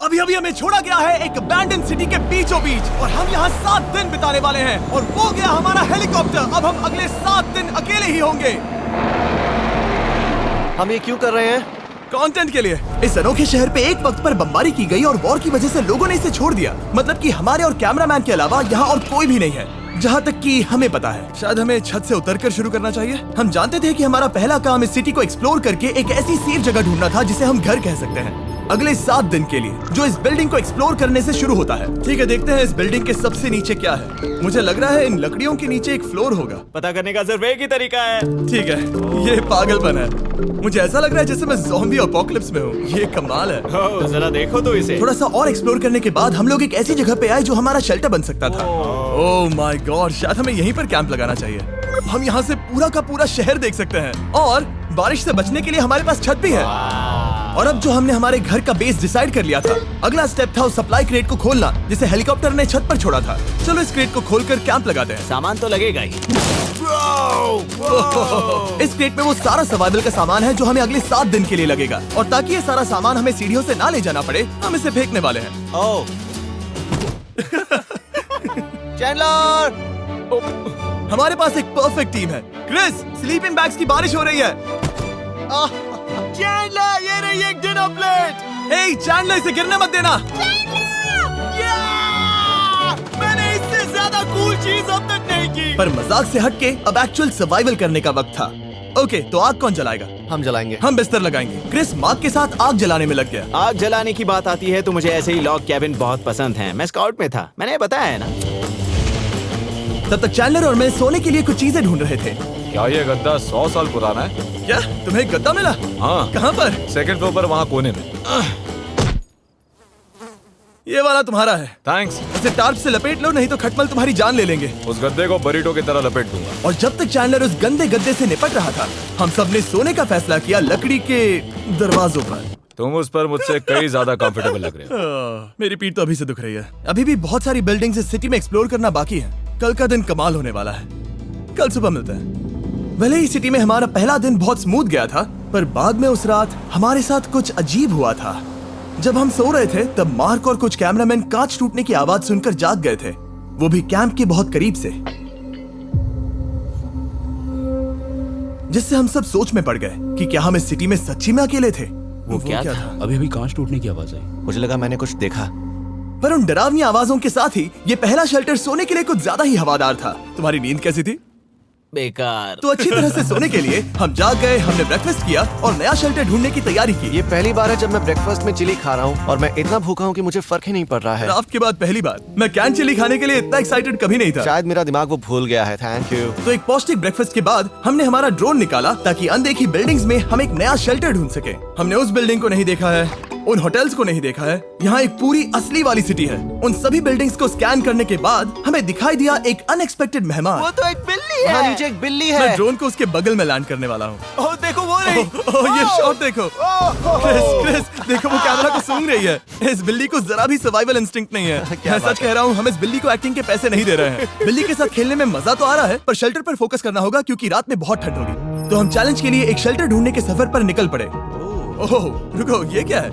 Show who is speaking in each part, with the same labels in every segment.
Speaker 1: अभी अभी हमें छोड़ा गया है एक अबैंडन सिटी के बीचों बीच और हम यहाँ 7 दिन बिताने वाले हैं और वो गया हमारा हेलीकॉप्टर। अब हम अगले 7 दिन अकेले ही होंगे।
Speaker 2: हम ये क्यों कर रहे हैं?
Speaker 1: कंटेंट के लिए। इस अनोखे शहर पे एक वक्त पर बमबारी की गई और वॉर की वजह से लोगों ने इसे छोड़ दिया। मतलब कि हमारे और कैमरामैन के अलावा यहाँ और कोई भी नहीं है, जहाँ तक कि हमें पता है। शायद हमें छत से उतरकर शुरू करना चाहिए। हम जानते थे कि हमारा पहला काम इस सिटी को एक्सप्लोर करके एक ऐसी सेफ जगह ढूंढना था जिसे हम घर कह सकते हैं, अगले 7 दिन के लिए, जो इस बिल्डिंग को एक्सप्लोर करने से शुरू होता है। ठीक है, देखते हैं इस बिल्डिंग के सबसे नीचे क्या है। मुझे लग रहा है इन लकड़ियों के नीचे एक फ्लोर होगा।
Speaker 3: पता करने का सिर्फ एक ही तरीका है।
Speaker 1: ठीक है, ये पागलपन है। मुझे ऐसा लग रहा है जैसे मैं ज़ॉम्बी अपोकलिप्स में हूँ। ये कमाल है।
Speaker 3: ओह, जरा देखो तो इसे।
Speaker 1: थोड़ा सा और एक्सप्लोर करने के बाद हम लोग एक ऐसी जगह पे आए जो हमारा शेल्टर बन सकता था। ओह माय गॉड, शायद हमें यहीं पर कैंप लगाना चाहिए। हम यहाँ से पूरा का पूरा शहर देख सकते हैं और बारिश से बचने के लिए हमारे पास छत भी है। और अब जो हमने हमारे घर का बेस डिसाइड कर लिया था, अगला स्टेप था उस सप्लाई क्रेट को खोलना जिसे हेलीकॉप्टर ने छत पर छोड़ा था। चलो इस क्रेट को खोलकर कैंप लगाते हैं।
Speaker 3: सामान तो लगेगा ही।
Speaker 1: इस क्रेट में वो सारा सर्वाइवल का सामान है जो हमें अगले 7 दिन के लिए लगेगा। और ताकि ये सारा सामान हमें सीढ़ियों से ना ले जाना पड़े, हम इसे फेंकने वाले हैं।
Speaker 3: ओह,
Speaker 2: चैंडलर!
Speaker 1: हमारे पास एक परफेक्ट टीम है। क्रिस, स्लीपिंग बैग्स की बारिश हो रही है।
Speaker 2: चैंडलर, ये रही एक डिनर प्लेट!
Speaker 1: हे चैंडलर, इसे गिरने मत देना।
Speaker 2: मैंने इससे ज्यादा कूल चीज अब तक नहीं की।
Speaker 1: पर मजाक से हटके अब एक्चुअल सर्वाइवल करने का वक्त था। ओके, तो आग कौन जलाएगा?
Speaker 2: हम जलाएंगे।
Speaker 1: हम बिस्तर लगाएंगे। क्रिस मार्क के साथ आग जलाने में लग गया।
Speaker 3: आग जलाने की बात आती है तो मुझे ऐसे ही लॉग कैबिन बहुत पसंद हैं। मैं स्काउट में था, मैंने बताया है ना।
Speaker 1: तब तक चैंडलर और मैं सोने के लिए कुछ चीजें ढूंढ रहे थे।
Speaker 4: क्या ये गद्दा 100 साल पुराना है?
Speaker 1: क्या तुम्हें एक गद्दा मिला?
Speaker 4: हाँ।
Speaker 1: कहाँ पर?
Speaker 4: सेकंड फ्लोर पर, वहाँ कोने में।
Speaker 1: ये वाला तुम्हारा है।
Speaker 4: थैंक्स।
Speaker 1: इसे टार्प से लपेट लो, नहीं तो खटमल तुम्हारी जान ले लेंगे।
Speaker 4: उस गद्दे को बरीटो की तरह लपेट दूंगा।
Speaker 1: और जब तक चैंडलर उस गंदे गद्दे से निपट रहा था, हम सब ने सोने का फैसला किया लकड़ी के दरवाजों पर।
Speaker 4: तुम उस पर मुझसे कई ज्यादा कंफर्टेबल लग रहे हो।
Speaker 1: मेरी पीठ तो अभी से दुख रही है। अभी भी बहुत सारी बिल्डिंग्स इस सिटी में एक्सप्लोर करना बाकी है। कल का दिन कमाल होने वाला है। कल सुबह मिलते हैं। भले ही सिटी में हमारा पहला दिन बहुत स्मूथ गया था, पर बाद में उस रात हमारे साथ कुछ अजीब हुआ था। जब हम सो रहे थे तब मार्क और कुछ कैमरामैन कांच टूटने की आवाज सुनकर जाग गए थे, वो भी कैंप के बहुत करीब से, जिससे हम सब सोच में पड़ गए कि क्या हम इस सिटी में सच्ची में अकेले थे।
Speaker 3: वो क्या था?
Speaker 5: अभी अभी कांच टूटने की आवाज आई।
Speaker 2: मुझे लगा मैंने कुछ देखा।
Speaker 1: पर उन डरावनी आवाजों के साथ ही ये पहला शेल्टर सोने के लिए कुछ ज्यादा ही हवादार था। तुम्हारी नींद कैसी थी?
Speaker 3: बेकार।
Speaker 1: तो अच्छी तरह से सोने के लिए हम जाग गए। हमने ब्रेकफास्ट किया और नया शेल्टर ढूंढने की तैयारी की।
Speaker 2: ये पहली बार है जब मैं ब्रेकफास्ट में चिली खा रहा हूँ और मैं इतना भूखा हूँ कि मुझे फर्क ही नहीं पड़ रहा है।
Speaker 1: राफ्ट के बाद पहली बार। मैं कैन चिली खाने के लिए इतना एक्साइटेड कभी नहीं था।
Speaker 2: शायद मेरा दिमाग वो भूल गया है। Thank you.
Speaker 1: तो एक पौष्टिक ब्रेकफास्ट के बाद हमने हमारा ड्रोन निकाला ताकि अनदेखी बिल्डिंग्स में हम एक नया शेल्टर ढूंढ सके। हमने उस बिल्डिंग को नहीं देखा है, उन होटल्स को नहीं देखा है। यहाँ एक पूरी असली वाली सिटी है। उन सभी बिल्डिंग्स को स्कैन करने के बाद हमें दिखाई दिया एक अनएक्सपेक्टेड मेहमान।
Speaker 3: वो तो एक बिल्ली
Speaker 2: वहाँ
Speaker 3: है।
Speaker 2: नीचे एक बिल्ली
Speaker 1: मैं
Speaker 2: है।
Speaker 1: ड्रोन को उसके बगल में लैंड करने वाला हूँ।
Speaker 3: ओह देखो वो रही।
Speaker 1: ये शॉट देखो। क्रिस, देखो वो कैमरा को सूंघ रही है। इस बिल्ली को जरा भी सर्वाइवल इंस्टिंक्ट नहीं है। मैं सच कह रहा हूँ, हम इस बिल्ली को एक्टिंग के पैसे नहीं दे रहे हैं। बिल्ली के साथ खेलने में मजा तो आ रहा है, पर शेल्टर पर फोकस करना होगा क्योंकि रात में बहुत ठंड होगी। तो हम चैलेंज के लिए एक शेल्टर ढूंढने के सफर पर निकल पड़े। ओह रुको, ये क्या है?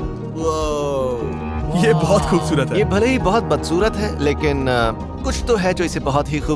Speaker 1: ये बहुत खूबसूरत है।
Speaker 2: ये भले ही बहुत बदसूरत है, लेकिन कुछ तो है जो इसे बहुत ही खूब